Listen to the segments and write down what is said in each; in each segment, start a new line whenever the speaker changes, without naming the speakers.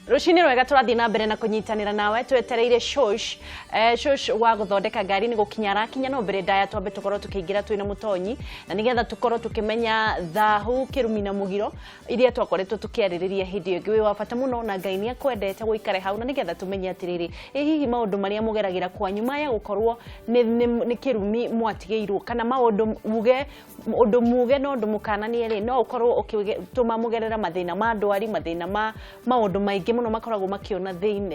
Rushini rwega turathi na mbere na kunyitanira nawe twetereire shosh wa guthondeka ngari ni gukinyara kinya no mbere ndaya twambe tukorwo tukiingira twina mutonyi na nigetha tukorwo tukimenya thahu kirumi na mugiro iria twakoretwo tukiaririria hindi iyo ngiwe wa bata muno na Ngai ni akwendete guikare hau na nigetha tumenye atiriri hihi maundu maria mugeragira kwa nyuma ya gukorwo ni kirumi mwatigeirwo kana maundu muge no undu mukananie ri no ukorwo ukituma mugerera mathina ma ndwari mathina maundu maingi muno makoragwo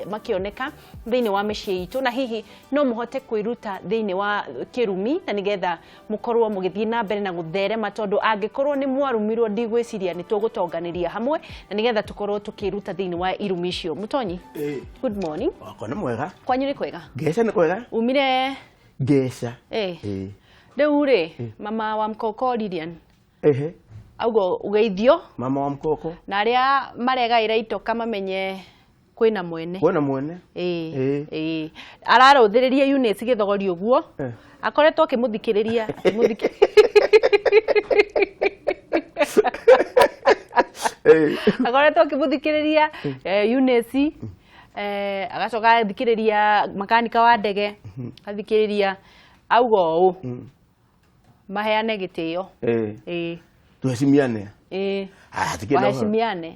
makioneka thiini wa micii itu na hihi no muhote kwiruta thiini wa kirumi na nigetha mukorwo mugithii na mbere na gutherema tondu angikorwo ni mwarumirwo ndigwiciria ni tugutonganiria hamwe na nigetha tukorwo tukiruta thiini wa irumi icio mutonyi good morning
wakona mwega
kwanyu ni kwega
Ngeca ni kwega
umire
Ngeca
riu ri mama wa mkoko Lilian augo ugeithio
mama wa mkoko
na aria maregaira ito kama menye kwina mwene araruthiriria units githogori uguo akoretwo kimuthikiriria akoretwo kimuthikiriria units agacoka thikiriria makanika wa ndege athikiriria augo u maheane gitio
tuheshimiane
waheshimiane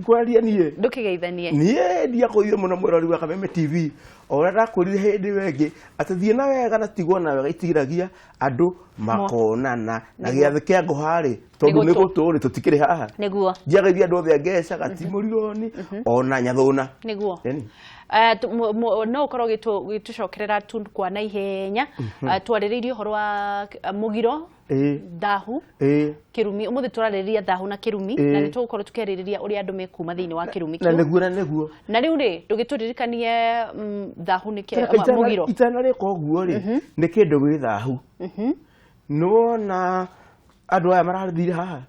kwaria nie
ndukigeithanie
nie ndia kuithio muno mwirori wa Kameme TV ora ndakurire hindi wengi atithie na wega na tigwo na wega itigiragia andu makonana na giathe kia nguhari tondu ni guturi tutikiri haha
niguo
njiageithia andu othe Ngeca gatimurigoni ona nyathuna
niguo no ukorwo gitucokerera tundu kwa na ihenya twariririe uhoro wa mugiro thahu kirumi umuthi turaririria thahu na kirumi na ni tugukorwo tukiaririria uri andu mekuma thiini wa kirumi
na neguo
na riu ri ndugituririkanie thahu ni mugiro
itana riko uguo ri ni kindu gwi thahu nona andu aya marathire haha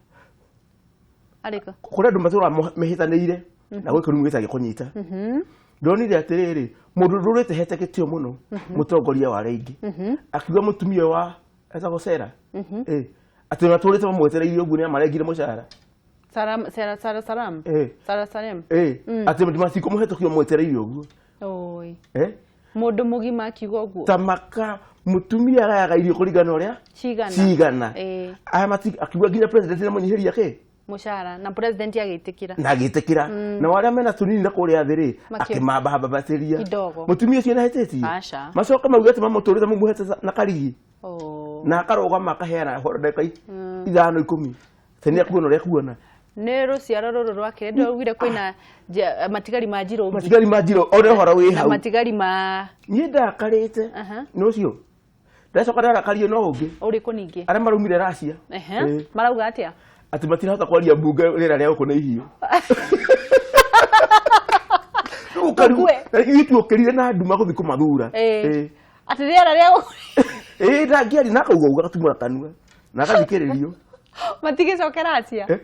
ariko
kuri andu matura mehitaniire na gwi kirumi gitagi kunyita ndonire atiriri mundu rurite hete gitio muno mutongoria wa reingi akiwa mutumia wa etagwo Sera ati na turite mamwetereirie uguo ni amarengire mucara
salam
ati matiko muhetokio mwetereirie uguo
oi mundu mugima akiuga uguo
tamaka mutumia agayaga irio kuringana uria cigana aya akiuga nginya president na munyihiria ke
mushara na president agitikira
na waria mena tunini na kuria thiri akimamba babatiria mutumia cio na heteti macoka mauga ati mamuturite mumuhete na karigi na akarogama akaheana ndeka 5-10 tani akuona ria kuona
ne ruciaro ruru rwake ndogire kwina matigari ma njiro
ore hora wi hau
matigari ma
nie ndakarite no cio ndacoka ndakario no ungi
uri kuningi
aria marumire Russia
marauga atia
ati matirahota kwaria mbunge rira ria uko na ihio itu okirire na nduma guthi kumathura
ati rira ria
ndangiari na kauga gatumura kanua na gathikiririo
matigicokera atia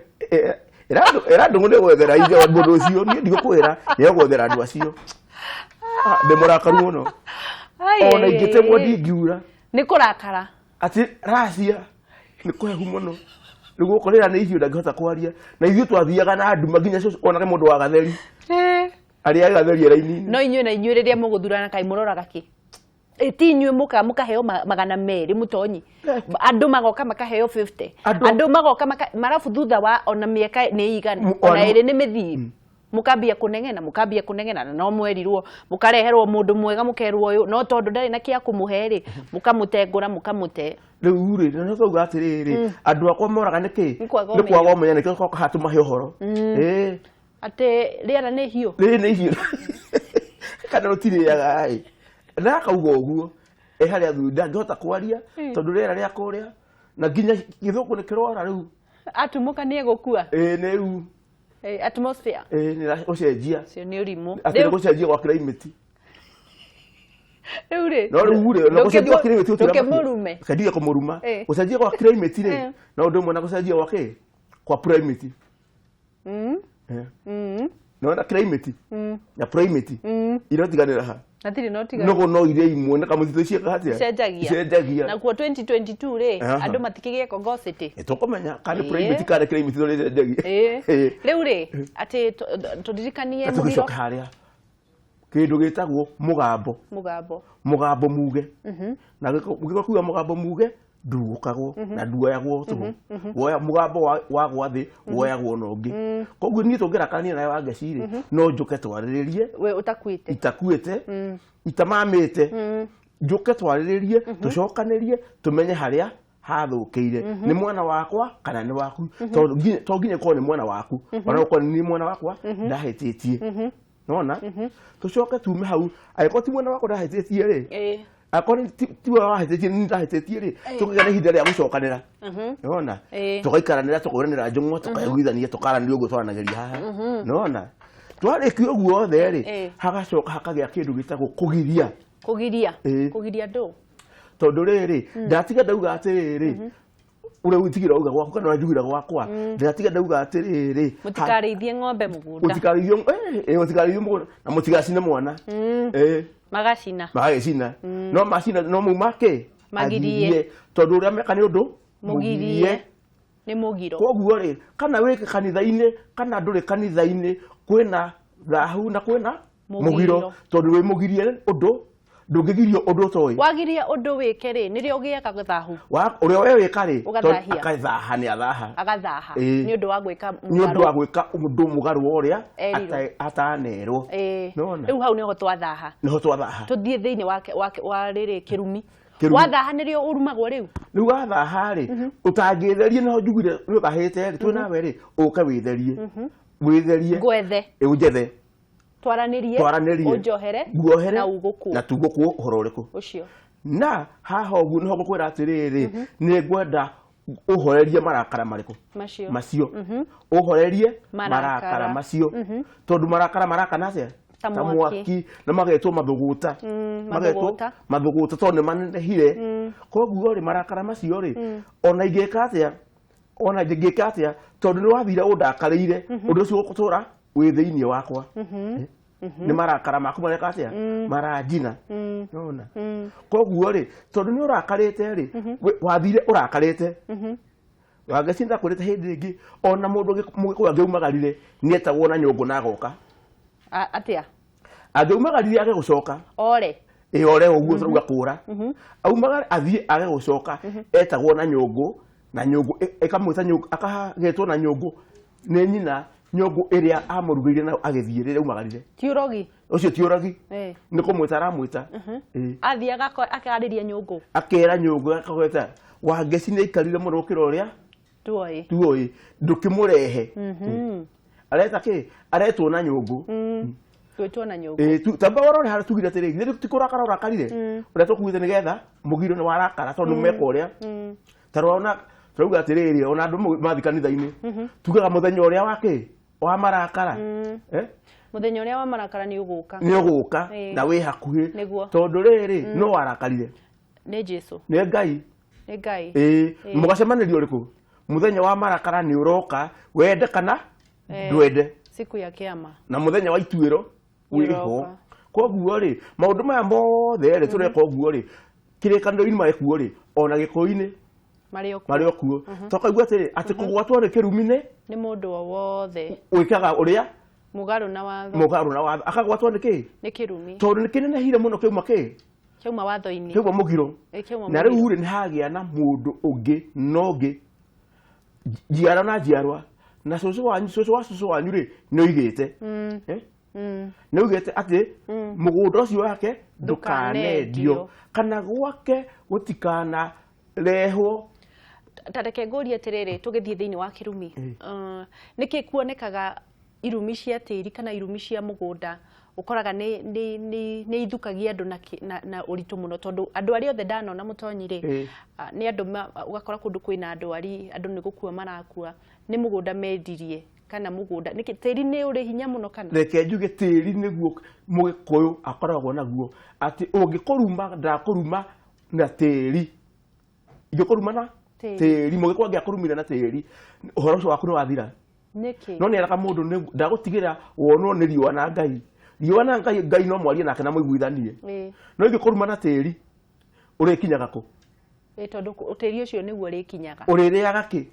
era ndungu ni gwethera ithe wa mundu ucio ni ndigukwira ni gwethera andu acio ndimurakaru muno ona ingitemwo ndingiura
ni kurakara
ati Russia ni kuhehu muno niguo korera ni ihio ndangihota kwaria na ithuĩ twathiaga na nduma nginya onake mundu wa gatheri aria gatheri raini
no inyuĩ na inyuĩ rĩrĩa mũgũthurana kai mũroraga kĩ ti inyuĩ mũkaheo 200 mutonyi andu magoka makaheo 50 andu magoka marafu thutha wa ona miaka ni igana ona ĩrĩ nĩ mĩthiru mukambia kunengena no mwerirwo mukareherwo mundu mwega mukerwo uyu no tondu ndari na kia kumuheri mukamutengura mukamute
riu ri no twauga atiriri andu akwa moraga niki ni kwaga umenya niki kwa hatu mahe uhoro
ate riera ni hiu
kana rutiriaga ai na kauga uguo haria thunda ngihota kwaria tondu riera ria kuria na nginya githuku ni kirora riu
atumuka ni egukua
ni riu
atmosphere
ni ucenjia
cio ni urimu
ati gucenjia kwa climate
riu ri
no riu ri no gucenjia kwa climate
utuke murume
kadia kwa muruma gucenjia kwa climate ri na undu mwe na gucenjia kwa ke kwa primate nona climate na primate irotiganira ha
natiri notiga
no ire imwe na kamutito cieka hatia
cenjagia na kuo 2022 ri andu matikigie kongosity
tukomenya kana primate kana climate ro cenjagia
riu ri ati tudirikanie mugiro
haria kindu gitagwo mugambo muge na giko kuga mugambo muge ndugukagwo na nduoyagwo tu woya mugambo wa gwathi woyagwo nongi koguo ni tungirakania nayo wangeciri no njuke twariririe
we utakuite
itakuite itamamite njuke twariririe tucokanirie tumenye haria hathukiire ni mwana wakwa kana ni waku to nginya ko ni mwana waku ona ko ni mwana wakwa ndahetitie nona tucoke tume hau aiko ti mwana wakwa ndahetitie ri akoni ti wa hetitie ni ndahetitie ri tukigana ihinda ria gucokanira nona tugaikaranira tukuranira njung'wa tukayugithania tukaranira uguo twaranageria haha nona twarikio uguo othe ri hagacoka hakagia kindu gitagwo kugiria ndu tondu riri ndatiga ndauga atiriri ure utigira uga gwaku kana wajugira gwakwa ndatiga ndauga atiriri
mutikarithie ng'ombe mugunda
mutikarithie mugunda na mutigacine mwana magacina no macina no mumake magirie tondu uria meka ni undu
mugirie ni mugiro
koguo ri kana wike kanitha-ini kana nduri kanitha-ini kwina rahu na kwina mugiro tondu wi mugirie undu ndungigirio undu toy
wagiria undu wike ri nirio gieka guthahu
uria we wika ri akathaha ni
agathaha ni undu wa gwika
undu mugaru uria atanerwo
nona riu hau niho twathaha tuthie thiini wa riri kirumi wathaha nirio urumagwo riu
wathaha ri utangitherie no njugire ri uthahite ri twi nawe ri uka witherie
gwethe
unjethe
twaranirie unjohere na uguku
na tuguku uhoro uriku
ucio
na haha ugu niho gukwira atiriri ni ngwenda uhorerie marakara mariku macio uhorerie marakara macio tondu marakana acia tamwaki na magetwo mathuguta tondu ni manehire koguo ri marakara macio ri ona ingika atia tondu ni wathire undakariire undu ucio gukutura wi thiini wakwa ni marakara maku mareka atia marajina nona koguo ri tondu ni urakarite ri wathire urakarite wagecinda kurite hindi ingi ona mundu mugikuya ngeumagarire ni etagwo na nyungu na agoka
atia
angeumagarire age gucoka ore uguo turuga kura aumagara athie age gucoka etagwo na nyungu ikamwita nyungu akagetwo na nyungu ni nyina nyungu iria amurugire na agithie rire umagarire
tiurogi
ucio tiurogi ni kumwita aramwita
athie akariria nyungu
akera nyungu akagweta wangeci ni ikarire muno ukira uria tuoi ndukimurehe areta ki aretwo na nyungu
twetwo na nyungu
tamba warore hara tugire atiriri ni tikurakara urakarire uria tukuite ni getha mugiro ni warakara tondu meka uria tarona turauga atiriri ona andu mathi kanitha-ini tugaga muthenya uria wa marakara
muthenya uria wa marakara ni uguka
na wi hakuhi tondu riri no warakarire
ni Jesu
ni Ngai mugacemanirio riku muthenya wa marakara ni uroka wende kana ndwende
siku ya kiama
na muthenya wa ituiro wiho koguo ri maundu maya mothe ri tureka uguo ri kirikaniro-ini marekuo ri ona giko-ini mari okuo tokaigua ati kugwatwo ri kirumi-ini
ni mundu wothe
wikaga uria
mugaru na watho
akagwatwo ni
kirumi
tondu ni kinenehire muno
kiuma watho-ini
kiuma mugiro na riu ri ni hagia na mundu ungi nongi njiarwa na njiarwa na cucu wanyu ri ni oigite ni oigite ati mugunda ucio wake ndukanendio kana gwake gutikana rehwo
tareke ngurie atiriri tugithie thiini wa kirumi niki kuonekaga irumi cia tiri kana irumi cia mugunda ukoraga ni ithukagia andu na uritu muno tondu andu ari othe ndanona mutonyire ni andu ugakora kundu kwina ndwari andu ni gukua marakua ni mugunda mendirie kana mugunda niki tiri ni uri hinya muno kana
reke njuge tiri niguo mugikuyu akoragwo naguo ati ungikuruma ndakuruma na tiri igikuruma na tiri mugikwa ngiakurumire na tiri uhoro ucio waku ni wathira
niki
no nä eraga må ndå ndagå tigä ra wonwo nä riũa na Ngai riũa na Ngai no mwarie nake na mũiguithanie no ingĩ kũruma na tĩri ũrĩkinyaga kũ
tondũ tĩri ũcio nĩguo ũrĩkinyaga
ũrĩrĩaga kĩ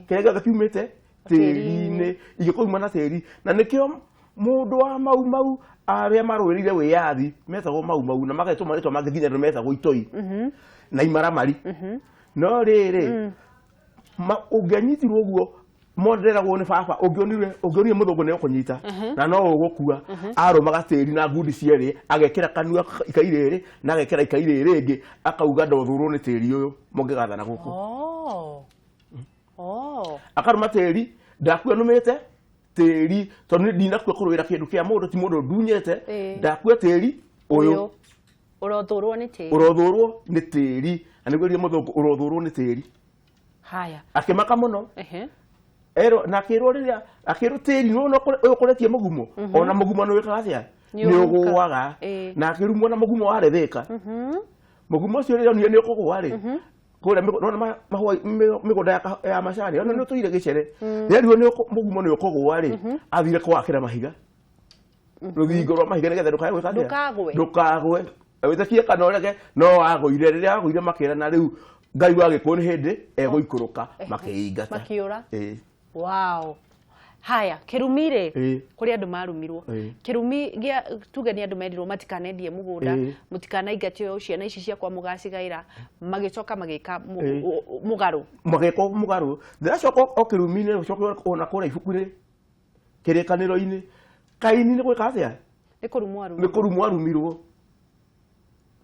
kĩrĩa gĩothe kiumĩte tĩri-inĩ ingĩ kũruma na tĩri na nĩkĩo mũndũ wa mau arĩa marũĩrĩire wĩyathi metagwo mau na magetwo marĩtwa mangĩ nginya nĩ metagwo itoi na imaramari no rĩrĩ ũngĩanyitirwo ũguo monderagwo nĩ baba ũngĩonire mũthũngũ nĩ ũkũnyita na no ũgũkua arũmaga tĩri na ngundi cierĩ agekĩra kanua ikai rĩrĩ na agekĩra ikai rĩrĩ rĩngĩ akauga ndothũrwo nĩ tĩri ũyũ mũngĩgathana gũkũ akarũma tĩri ndakua nũmĩte tĩri tondũ ndinakua kũrũĩra kĩndũ kĩa mũndũ ti mũndũ ndunyete ndakua tĩri ũyũ
ũrothũrwo
nĩ tĩri na nĩguo ria mũthũngũ ũrothũrwo nĩ tĩri
haya
akĩmaka mũno na akĩrwo rĩrĩa akĩrwo tĩri ũyũ ũkũretie mũgumo ona mũgumo nĩ wĩkaga atĩa nĩ ũgũaga na akĩrumwo na mũgumo warethĩka mũgumo ũcio rĩrĩa onire nĩ ũkũgũa rĩ kũrĩa mĩgũnda ya macani ona nĩ ũtũire gĩcere rĩerirwo mũgumo nĩ ũkũgũa rĩ athire kwakĩra mahiga rũthingo rwa mahiga nĩgetha ndũkae gwĩka atĩa ndũkagwe wĩtĩkie kana ũrege no agũire rĩrĩa agũire makĩrana rĩu Ngai wa Gĩkũyũ nĩ hĩndĩ egũikũrũka makĩingata
makĩũra wow haya kĩrumi rĩ kũrĩ andũ marumirwo kĩrumi tuge nĩ andũ merirwo matikanendie mũgũnda mũtikanaingatio ciana ici ciakwa mũgacigaĩra magĩcoka magĩka mũgarũ thĩracoka o kĩrumi-inĩ ũcoke ona kũrĩa ibuku-inĩ kĩrĩkanĩro-inĩ Kaini nĩ gwĩka atĩa nĩ kũrumwo arumirwo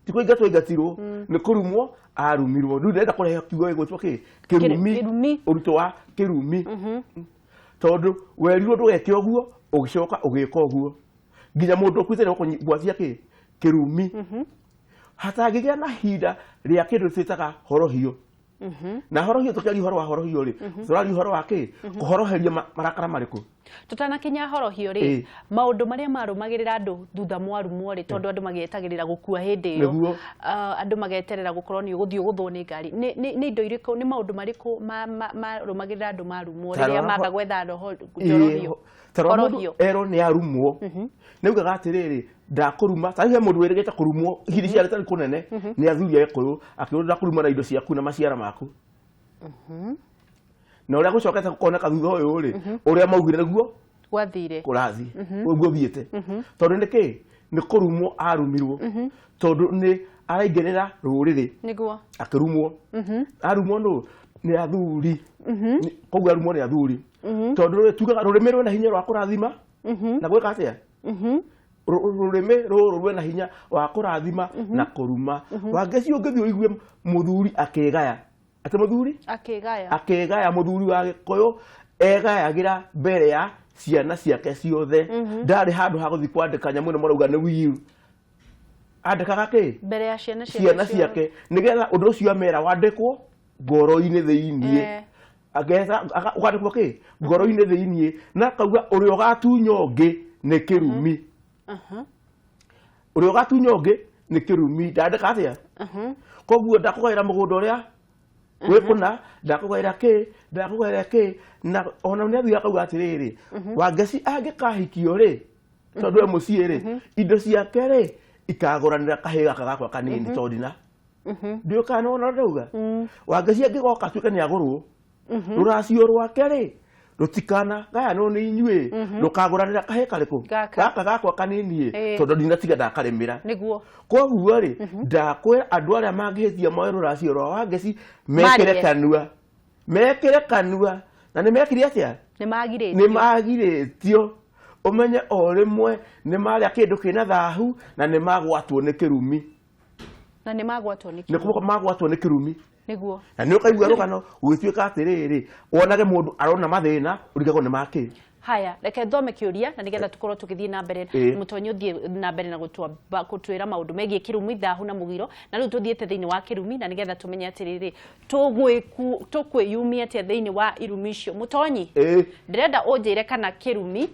ti kũingatwo aingatirwo nĩ kũrumwo arumirwo rĩu ndĩrenda kũrehe kiugo gĩgwĩtwo kĩrumi ũritũ wa kĩrumi tondũ werirwo ndũgeke ũguo ũgĩcoka ũgĩka ũguo nginya mũndũ ũkuĩte nĩ ũkũgwatia kĩrumi hatangĩgĩa na hinda rĩa kĩndũ twĩtaga horohio na horohio tũkĩaria ũhoro wa horohio rĩ tũraria ũhoro wa kũhoroheria marakara marĩkũ tutanakinya horohio rĩ maũndũ marĩa marũmagĩrĩra andũ thutha mwarumwo rĩ tondũ andũ magĩetagĩrĩra gũkua hĩndĩ ĩyo andũ mageterera gũkorwo nĩ ũgũthiĩ ũgũthwo nĩ ngari nĩ indo irĩkũ nĩ maũndũ marĩkũ marũmagĩrĩra andũ marumwo rĩrĩa mamba gwetha horohio
erwo nĩ arumwo nĩugaga atĩrĩrĩ ndakũruma tarĩhe mũndũ wĩrĩgĩte kũrumwo hiri ciarĩ tarĩ kũnene nĩ athuri a Gĩkũyũ akĩrwo ndakũruma na indo ciaku na maciara maku na ũrĩa gũcokete kuoneka thutha ũyũ rĩ ũrĩa maugire nĩguo kũrathiĩ ũguo thiĩte tondũ nĩkĩ nĩ kũrumwo arumirwo tondũ nĩ araingĩrĩra rũrĩrĩ akĩrumwo arumwo nĩ athuri koguo arumwo nĩ athuri tondũ tugaga rũrĩmĩ rwĩna hinya rwa kũrathima na gwĩka atĩa rũrĩmĩ rũrũ rwĩna hinya wa kũrathima na kũruma wangeci ũngĩthiĩ ũigue mũthuri akĩgaya atĩ mũthuri akĩgaya mũthuri wa Gĩkũyũ egayagĩra mbere ya ciana ciake ciothe ndarĩ handũ ha gũthiĩ kwandĩka nyamũ ĩno marauga nĩ will andĩkaga
mbere ya
ciana ciake nĩgetha ũndũ ũcio amera wandĩkwo ngoro-inĩ thĩiniĩ ũkandĩkwo ngoro-inĩ thĩiniĩ na akauga ũrĩa ũgatunya ũngĩ nĩ kĩrumi ũrĩa ũgatunya ũngĩ nĩ kĩrumi ndandĩka atĩa koguo ndakũgaĩra mũgũnda ũrĩa wĩkũna ndakũgaĩra na ona nĩ athire akauga atĩrĩrĩ Wangeci angĩkahikio rĩ tondũ we mũciĩ rĩ indo ciake rĩ ikagũranĩra kahĩĩ gaka gakwa kanini tondũ ndiũ kana ona ndauga Wangeci angĩgoka atuĩke nĩ agũrwo rũracio rwake rĩ rũtikana gayanwo nĩ inyuĩ rũkagũranĩra kahĩĩ karĩkũ gaka gakwa kanini tondũ ndinatiga ndakarĩmĩra koguo rĩ ndakwĩra andũ arĩa mangĩhĩtia moe rũracio rwa Wangeci mekĩre kanua na nĩ mekire atĩa nĩ magirĩtio ũmenye o rĩmwe nĩ marĩa kĩndũ kĩna thahu na nĩ magwatwo nĩ kĩrumi magwatwo nĩ kĩrumi na nĩ ũkaigua rũgano gũgĩtuĩka atĩrĩrĩ wonage mũndũ arona mathĩna ũrigagwo nĩ makĩ
haya reke thome kĩũria na nĩgetha tũkorwo tũgĩthiĩ na mbere mũtonyi ũthiĩ na mbere na gũtwĩra maũndũ megiĩ kĩrumi thahu na mũgiro na rĩu tũthiĩte thĩinĩ wa kĩrumi na nĩgetha tũmenye atĩrĩrĩ tũkwĩyumia atĩa thĩinĩ wa irumi icio mũtonyi ndĩrenda ũnjĩre kana kĩrumi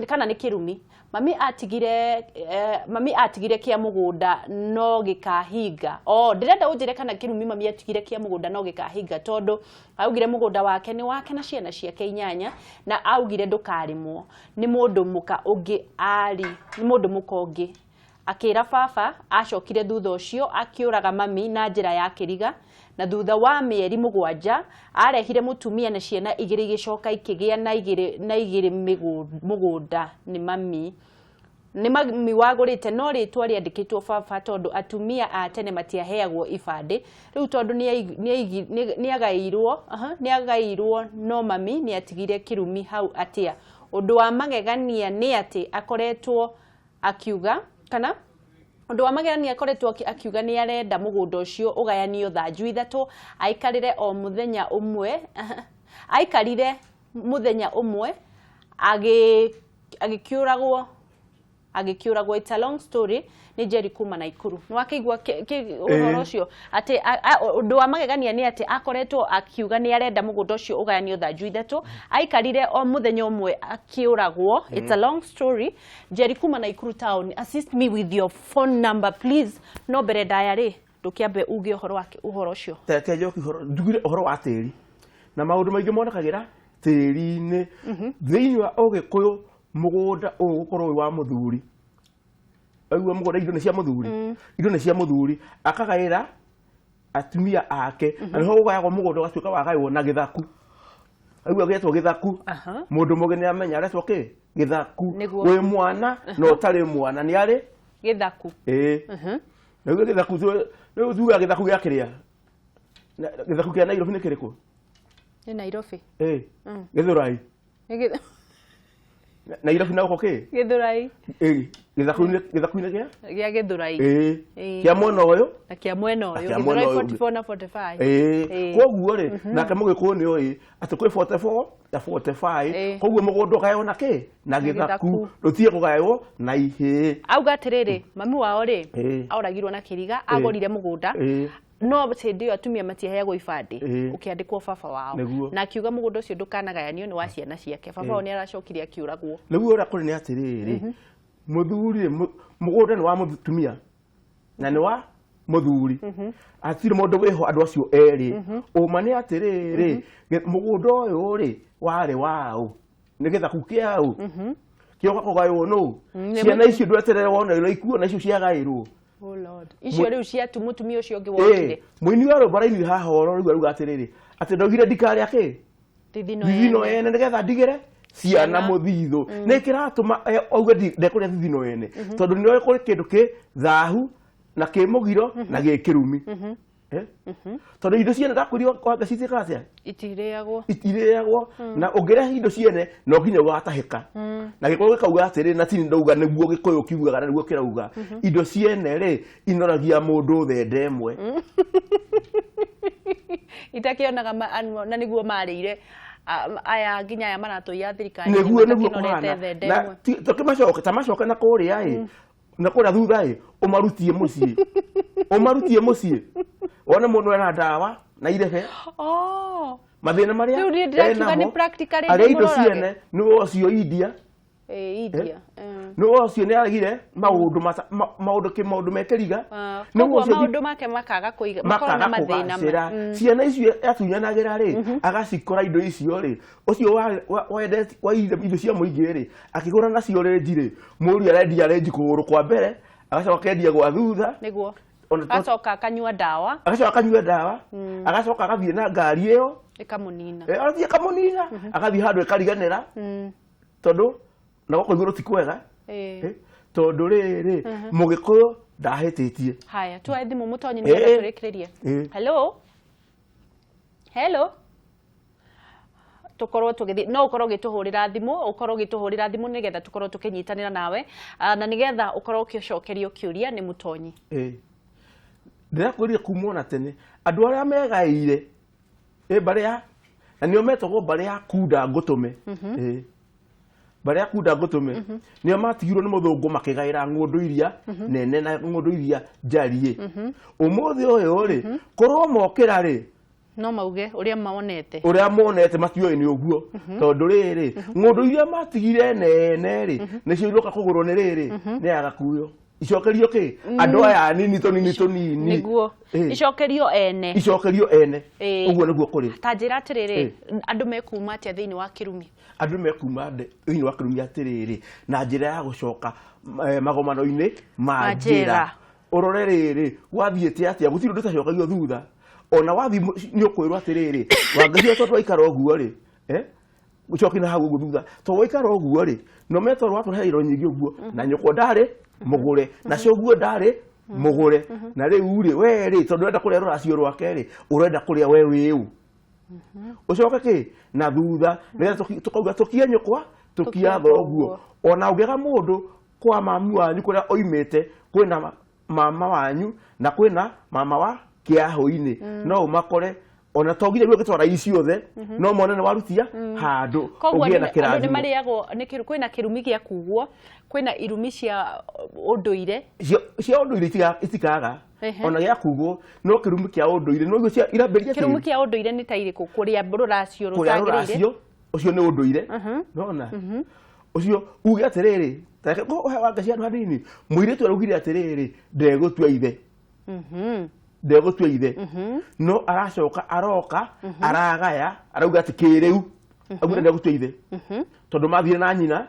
kana nĩ kĩrumi mami atigire kia mugunda no gikahinga ndirenda unjire kana kirumi mami atigire kia mugunda no gikahinga tondu augire mugunda wake ni wake na ciana ciake 8 na augire ndukarimwo ni mundu muka ungi ni mundu muka ungi akira baba acokire thutha ucio akiuraga mami na njira ya kiriga na thutha wa mieri 7 arehire mutumia na ciana 2 igicoka ikigia na igiri mugunda ni mami wagurite no ritwa riandikitwo baba tondu atumia a tene matiaheagwo ibande riu tondu ni agairwo no mami ni atigire kirumi hau atia undu wa magegania ni ati akoretwo akiuga kana undu wa magegania akoretwo akiuga ni arenda mugunda ucio ugayanio thanju 3 aikarire o muthenya umwe aikarire muthenya umwe agikiuragwo it's a long story ni Jerry kuma na Ikuru ni wakigwa uhoro ucio ati undu wa magegania ni ati akoretwo akiuga ni arenda mugunda ucio ugayanio thanju 3 aikarire o muthenya umwe akiuragwo it's a long story Jerry kuma na Ikuru town assist me with your phone number please no bere diary ndukiambe uge uhoro ucio
tete njoki ndugire uhoro wa tiri na maundu maingi monekagira tiri-ini thiini wa Ugikuyu mugunda ugukorwo wa muthuri aigua mugunda indo ni cia muthuri akagaira atumia ake na niho gugayagwo mugunda ugatuika wagaywo na githaku aigua getwo githaku mundu mugeni amenya aretwo githaku wi mwana no utari mwana ni ari
githaku
na githaku no thuga githaku gia kiria githaku kia Nairobi ni kiriko
ni Nairobi
Githurai Nairobi na uko
Githurai
githaku-ini
gia Githurai
kia mwena uyu
na kia mwena uyu Githurai 44 na 45
koguo ri nake Mugikuyu ni oi ati kwi 44 na 45 koguo mugunda ugayo na githaku rutie kugayo na ihe
auga atiriri mami wao ri auragirwo na kiriga agorire mugunda no tindio atumia matiheagwo ibande ukiandikwo baba wao na akiuga mugunda ucio ndukanagayanio ni wa ciana ciake baba wao ni aracokirie akiuragwo
riu ora kuri ni atiriri muthuri mugunda ni wa mutumia na ni wa muthuri atire mundu wiho andu acio eri uma ni atiriri mugunda uyu ri wari wao ni githaku kiao kioka kugayo no ciana icio ndweterere wona iro ikuo na icio ciagairwo
oh lord icio riu cia tumutumia ucio ngi wokire
muini waro baraini haha horo riu atiriri ati ndogire ndikari ake thithino ene nigetha ndigire ciana muthithu ni kiratuma auge ndekuria thithino ene tondu ni kuri kindu ki thahu na kimugiro na gikirumi tondu indo ciene ndakwirio kwanga citikaracia itiriagwo na ungirehe indo ciene no nginya ugatahika na gikuyu gikauga atiri na tini ndauga niguo gikuyu kiugaga na niguo kirauga indo ciene ri inoragia mundu thende emwe
itakionaga na niguo marire aya nginya ya marato ya thirikari
niguo kuhana na tukimacoka tamacoka na kuria na kuria thutha umarutie mucii wona mundu ena ndawa na irebe mathina maria aria indo ciene ni wocio India ni wocio ni aragire maundu mekeriga
ni wocio maundu make makaga kuiga makora na mathina
ciana icio atunyanagira ri agacikora indo icio ri ucio wa indo cia muingi ri akigura nacio ri njiri muri arendia renji kuguru kwa mbere agacoka kendia gwa thutha
niguo agacoka akanyua ndawa
agacoka agathie na ngari iyo
ikamunina
akamunina agathie handu ikariganira tondu na goko iguru tikwega tondu riri Mugikuyu ndahititie
haya tuwa thimu mutonyi ni turekererie hello tukorwo tugithi no ukorwo gituhurira thimu ukorwo gituhurira thimu nigetha tukorwo tukinyitanira nawe na nigetha ukorwo ukiocokerio kiuria ni mutonyi ndirakuria kumona tene andu aria megaire baria na nio metagwo baria kunda ngutume baria kunda ngutume nio matigirwo ni muthungu makigaira ngundu iria nene na ngundu iria njarie umuthi uyu ri korwo mokira ri no mauge uria maonete
matioi ni uguo tondu riri ngundu iria matigire nene ri nicio iroka kugurwo ni riri ni agakuyo icokerio ki andu aya nini tonini
niguo icokerio ene
uguo niguo kuri
ta njira atiriri andu mekuma atia thiini wa kirumi
andu mekuma thiini wa kirumi atiriri na njira ya gucoka magomano-ini ma njira urore riri wathiite atia gutiri undu tacokagio thutha ona wathi ni ukwirwo atiriri wangacia tondu waikara uguo ri gucoki na hau uguo thutha to waikara uguo ri no metorwo atuheirwo nyingi uguo na nyuko ndari mugure na coguo ndari mugure na riu ri we ri tondu urenda kuria ruracio rwake ri urenda kuria we wiu ucoke ki na thutha nigetha tukauga tukia nyukwa tukia thoguo ona ungega mundu kwa mami wanyu kuria oimite kwina mama wanyu na kwina mama wa kiaho-ini no umakore ona togire gwe gitwara iciothe no mone ne warutia handu ugie na kirathimo
andu ni mariagwo ni kwina kirumi gia kugwo kwina irumi cia unduire
cia unduire itikaga ona gia kugwo no kirumi kia unduire no cia iramberia
kirumi kia unduire ni ta iriku kuria ruracio rutagirire
ucio ni unduire nona ucio uge atiriri take ko wangacia andu hanini muiritu arugire atiriri ndegutua ithe ndegutua ithe no aracoka aroka aragaya arauga ati kiriu aguo ndegutua ithe tondu mathire na nyina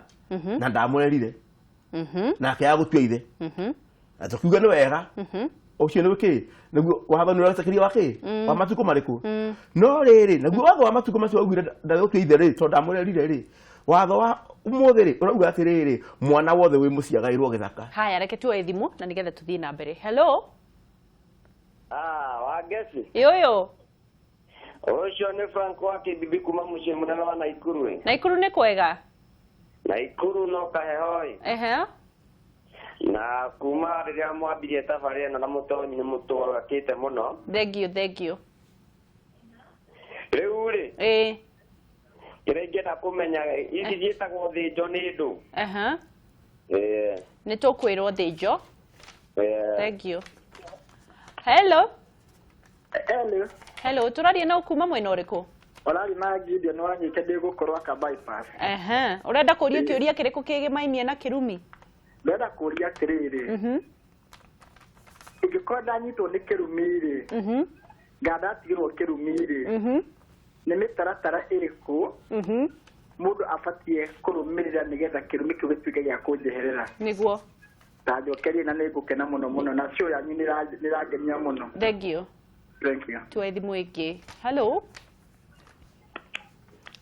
na ndamurerire nake agutua ithe na tukiuga ni wega ucio ni wiki niguo watho ni uratakiria waki wa matuko mariku no riri niguo watho wa matuko macio augire ndagutua ithe ri tondu ndamurerire ri watho wa umuthi ri urauga atiriri mwana wothe wi muciagairwo githaka
haya reke tuoe thimu na nigetha tuthii na mbere hello
wagesi
yoyo
ucio ni Franco wa Kibibi kuma muciĩ munene wa Naikuru
Naikuru ni kwega
Naikuru no kahehoi na kuma riria mwambirie thabari ĩno na mũtonyi nĩ mũtũgakĩte mũno
thank you
rĩu rĩ kĩrĩa ingĩenda kũmenya ici ciĩtagwo thĩnjo nĩ ndũ
nĩ tũkwĩrwo thĩnjo thank you hello turaria na ukuma mwena uriku
orari na Gideon wanyite ndigukorwa ka bypass
urenda kuria kiuria kiriku kigimainie na kirumi
ndenda kuria kiriri igikorda nyitwo ni kirumiri ngada tigirwo kirumiri ni mitaratara iriku mundu afatie kurumirira nigetha kirumi kiu gituike gia kunjeherera
niguo
ndajokerie na nigukena muno na cio yanyu niragenia muno
thank you tuoe thimu ĩngĩ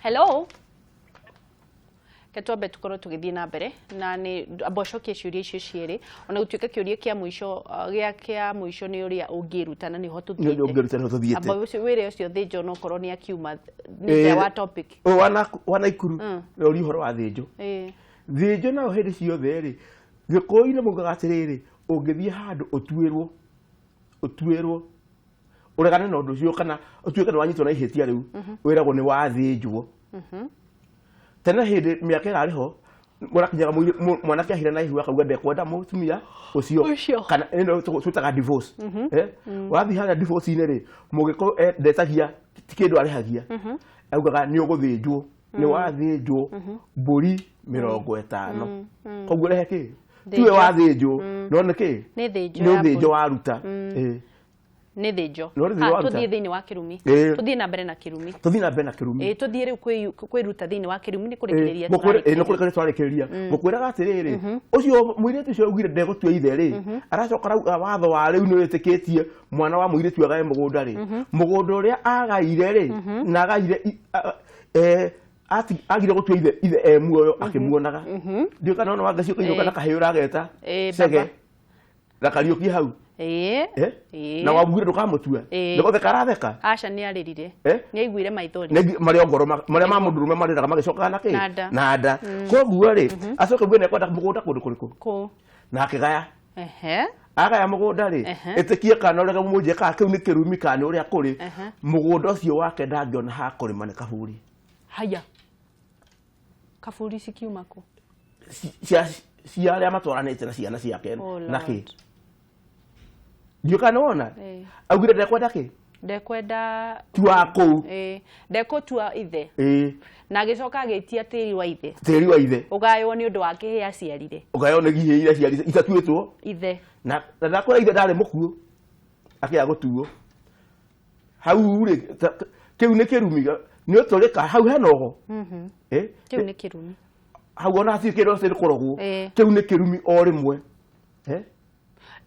hello ketwambe tukorwo tugithii na mbere na ni abocokie ciuria icio cierĩ ona gutuika kiuria kia muico ni uria ungiruta na niho tuthiite abo wire ucio thinjo no korwo ni akiuma ni wa topic
wana ikuru na uri horo wa thinjo thinjo na hindi ciothe ri gikuyu-ini mugaga atiriri ungithie handu utuirwo uregane na undu ucio kana utuike ni wanyitwo na ihitia riu wiragwo ni wathinjwo tena hindi miaka irariho murakinyaga mwanake ahira na ihu akauga ndekwenda mutumia ucio kana ino twitaga divorce wathi hana divorce-ini ri mugiko ndetagia tikindu arihagia augaga ni uguthinjwo ni wathinjwo mburi 50 koguo rehe ki tiwe wathinjwo no niki
ni
thinjo waruta
ni thinjo tuthie thiini wa kirumi tuthie na mbere na kirumi tuthie riu kwiruta thiini wa kirumi ni kurikiriria
twarikiriria mukwiraga atiriri ucio muiritu ucio augire ndegutua ithe ri aracoka rauga watho wa riu ni witikitie mwana wa muiritu agae mugunda ri mugunda uria agaire ri na agaire agire gutua ithe muoyo akimuonaga ndio kana no wangacio kuiruka na kaheo rageta sege na kariuki hau na wabugire ndukamutua ndiko thekaratheka
aca ni aririre ni aiguire maithori
maria ngoro maria ma mundurume mariraga magicoka nake nada koguo ri acoka bwene kwenda mugunda kundu kuriku na akigaya agaya mugunda ri itikie kana urega munje ka kiu ni kirumi kana uria kuri mugunda ucio wake ndangiona ha kurima ni kaburi
haya kaburi cikiuma ku
cia aria matwaranite na ciana ciake naki ndio kana wona augire ndekwenda ki
Ndekwenda
tua kuu
ndekutua ithe na agicoka agitia tiri wa ithe ugayo ni undu wa kihia aciarire
ugayo ni gihia ira ciarire itatuitwo
ithe
na ndakora ithe ndari mukuo akia gutuo hau ri kiu ni kirumi ni uturika hau henogo
kiu ni kirumi
hau ona cikiro ciri korogwo kiu ni kirumi o rimwe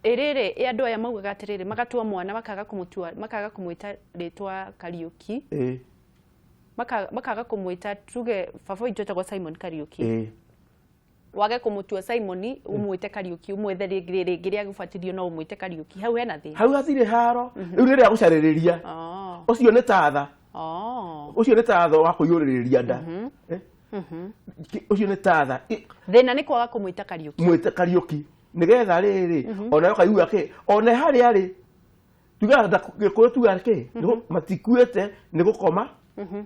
irire andu aya maugaga atiriri magatua mwana makaga kumwita ritwa Kariuki makaga kumwita tuge baba itu etagwo Simon Kariuki wage kumutua Simon umwite Kariuki umwethe ringi ria gubatirio no umwite Kariuki hau hena thi
hau hathire haro riu ni ria gucaririria ucio ni tatha ucio ni tatha wa kuyuririria nda ucio ni tatha
thina ni kwaga kumwita Kariuki
mwite Kariuki nigetha riri ona yo kayua ke ona hari ari tuganda gikuyu tugarke matikuete ni gukoma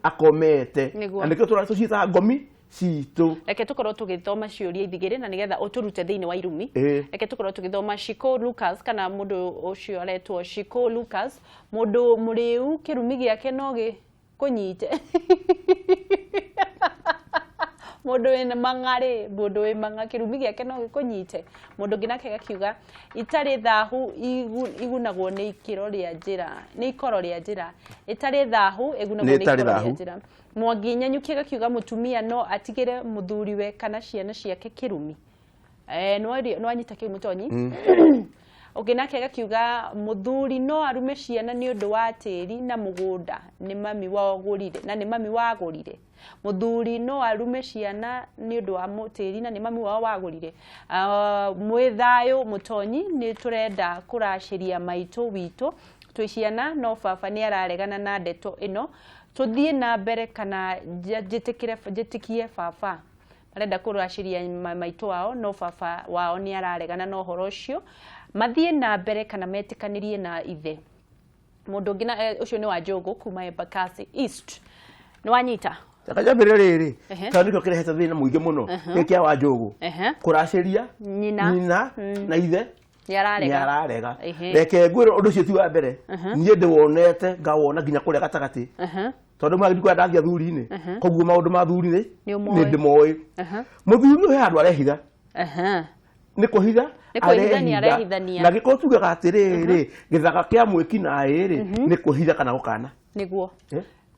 akomete andike turacita ngomi citu
reke tukorwo tugithoma ciuria ithigiri na nigetha uturute thiini wa irumi reke tukorwo tugithoma Shiko Lucas kana mundu ucio aretwo Shiko Lucas mundu muriu kirumi giake no kunyite mundu ena mangare mundu we manga kirumi giake no gikunyite mundu ginake gakiuga itari thahu igunagwo ni ikiro ria njira ni ikoro ria njira itari thahu igunagwo ni ikoro ria njira Mwangi Nyanyuki gakiuga mutumia no atigire muthuriwe kana ciana ciake kirumi no anyita kiu mutonyi oginake gakiuga muthuri no arume ciana ni undu wa tiri na mugunda ni mami wagurire na ni mami wagurire muthuri no arume ciana ni undu wa mutiri na ni mami wao wagurire mwithayo mutonyi ni turenda kuraciria maitu witu twi ciana no baba ni araregana na ndeto ino tuthie na mbere kana jitikie baba arenda kuraciria maitu wao no baba wao ni araregana no horo ucio mathie na mbere kana metikanirie na ithe mundu ngina ucio ni wa Njogu kuma Embakasi East ni wanyita
takajambire riri kandi ko kireheta thina muingi muno kia wa Njogu kuraciria nyina na ithe yararega reke ngwiro undu cio ti wa mbere nie ndiwonete ngawona nginya kuria gatagati tondu mwagiri kwa ndathia thuri-ini koguo maundu ma thuri-ini ni ndimoi muthuri uyu handu arehitha ni kuhitha arehithania na giko tugaga atiriri githaka kia mwiki na iri ni kuhitha kana gukana
niguo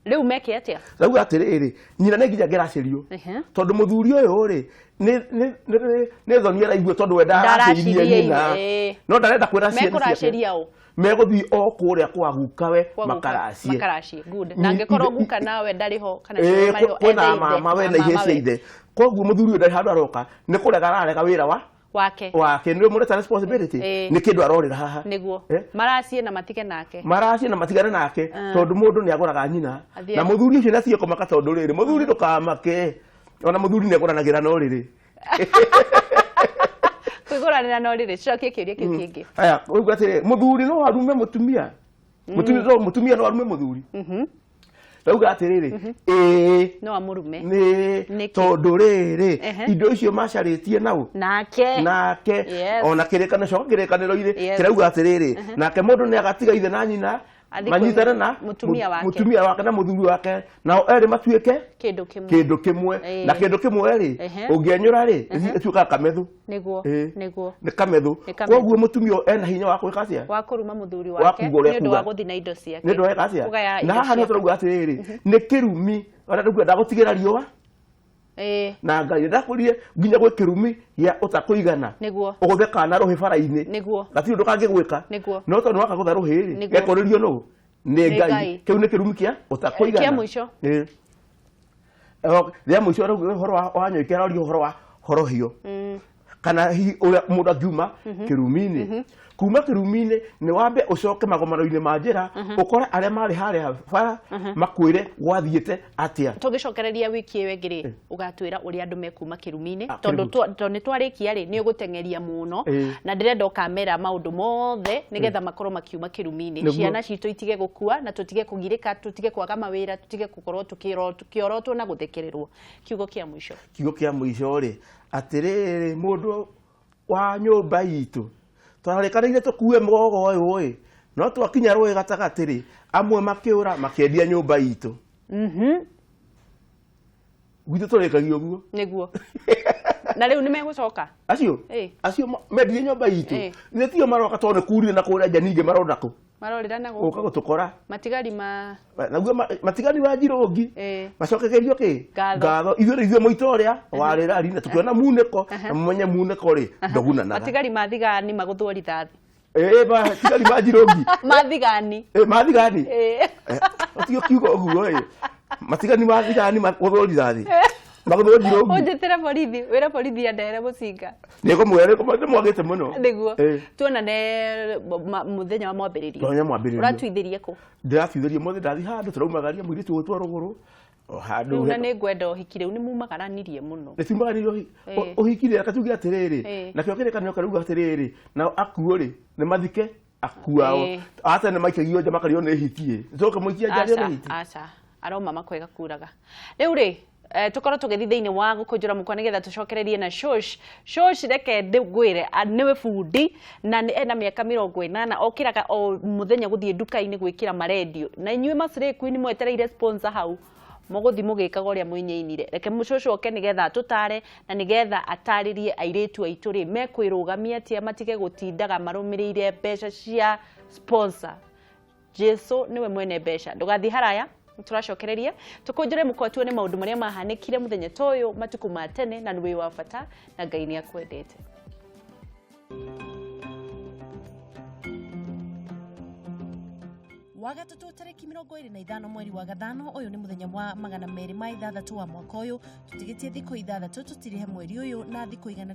riu meke atia
riu atiriri nyina ne nginya ngiracirio tondu muthuri uyu ri ni thoni araigua tondu we ndaracirie nyina no ndarenda kwira
ciana
meguthi o kuria kwa gukawe makaracie
good na ngekorwo guka nawe ndariho kana
kwena mama we na ihece ithe koguo muthuri ndari handu aroka ni kurega ararega wira wake ni mureta responsibility ni kindu arorira haha
niguo maracie na matigane nake tondu mundu ni agoraga nyina na muthuri ucio nacio komaka tondu riri muthuri ndukamake ona muthuri ni agoranagira no riri kwigorana no riri cokie kiuria kiu kingi
aya uga atiri muthuri no arume mutumia mutumia no arume muthuri uga atiriri
no amurume
ni tondu riri indo icio macaritie nau nake ona kirekano coka kirekaniro ire kirauga atiriri nake mundu ni agatiga ithe na nyina manyitana na mutumia wake na muthuri wake nao eri matuike kindu kimwe na kindu kimwe ri ungenyura ri ituka kamethu
niguo
ni kamethu koguo mutumia ena hinya wa kwikacia
wa kuruma muthuri wake ni ndu wa guthina indo ciake
ni ndu wa kacia na haha ni turauga atiriri ni kirumi ona ndugu ndagutigira riua na Ngai ndakurie nginya gwe kirumi ya utakuigana uguthe kana rohi bara-ini gati undu kangigwika no tondu waka gutha rohi ri gekoririo no ni Ngai kiu ni kirumi kia utakuigana
kia mwisho
ria mwisho horo wa nyoikera ri horo hiyo kana hi uria mundu angiuma kirumi-ini kuma kirumi-ini ni wambe ucoke magomano-ini ma njira ukore aria mari haria bara makwire gwathiete atia
tugicokereria wiki iyo ngiri ugatwira uria andu mekuma kirumi-ini tondu ni twarikia ri ni ugutengeria muno na ndirenda ukamera maundu mothe nigetha makorwo makiuma kirumi-ini ciana citu itige gukua na tutige kugirika tutige kwaga mawira tutige gukorwo tukiorotwo na guthekererwo kiugo kia mwisho
ri atiriri mundu wa nyumba itu twarekareire tukue mogo uyu no twakinya rwe gatagati amwe makiura makiendia nyumba itu gwitũ tũrĩkagia ũguo
nĩguo na rĩu nĩmegũcoka
acio mendie nyũmba itũ ithe tio maroka tondũ kurire na kũrĩa nja ningĩ maronda kũ
marorĩra na
gũka gũtũkora
matigari ma
naguo matigari ma Njirũngi macokekerio kĩ ngatho ithuĩ mũito ũrĩa warĩra ari na tũkĩona munĩko na mũmenye munĩko rĩ ndogunanaga
matigari ma thigani magũthwo rithathi
matigari ma Njirũngi mathigani ũtio kiugo ũguo matigani ma thigani magũthwo rithathi magũthwo Njirũngi
ũnjĩtĩra borithi wĩra borithi andere mũcinga
nĩkũmwĩra nĩmwagĩte mũno
nĩguo tuonane mũthenya wa mwambĩrĩrio ũratuithĩrie kũ
ndĩratuithĩrie mothe ndathi handũ tũraumagaria mũirĩtu ũyũ twa rũgũrũ handũ
na nĩngwenda ũhiki rĩu nĩmumagaranirie mũno
nĩtiumagaririe ũhiki rĩ akatuge atĩrĩrĩ nakĩo kĩrĩkanĩro karauga atĩrĩrĩ nao akuo rĩ nĩmathike akuao ata nĩmaikagio nja makario nĩ hitie njoke mũikia nja nĩ hiti
aca aroma makwega kuraga rĩu rĩ tukorwo tũgĩthiĩ thĩinĩ wa gũkũnjũra mũkwa nĩgetha tũcokererie na Shosh reke ngwĩre nĩwe bundi na ena mĩaka 80 okĩraga o mũthenya gũthiĩ nduka-inĩ gwĩkĩra marendio na inyuĩ Maslay Queen mwetereire sponsor hau mũgũthi mũgĩkaga ũrĩa mwĩnyĩinire reke mũcũcũ oke nĩgetha atũtare na nĩgetha atarĩrie airĩtu aitũ rĩ mekwĩrũgamia atĩa matige gũtindaga marũmĩrĩire mbeca cia sponsor Jesu niwe mwene mbeca ndũgathiĩ haraya turacokereria tukunjure mũkwa tuone maũndũ marĩa mahanĩkire mũthenya ta ũyũ matuku ma tene na nĩ wa bata na Ngai nĩ akwendete. Wagatatu tariki 25 mweri wa gatano ũyũ nĩ mũthenya wa 206 wa mwaka ũyũ tũtigĩtie thikũ 6 tũtirihe mweri ũyũ na thikũ igana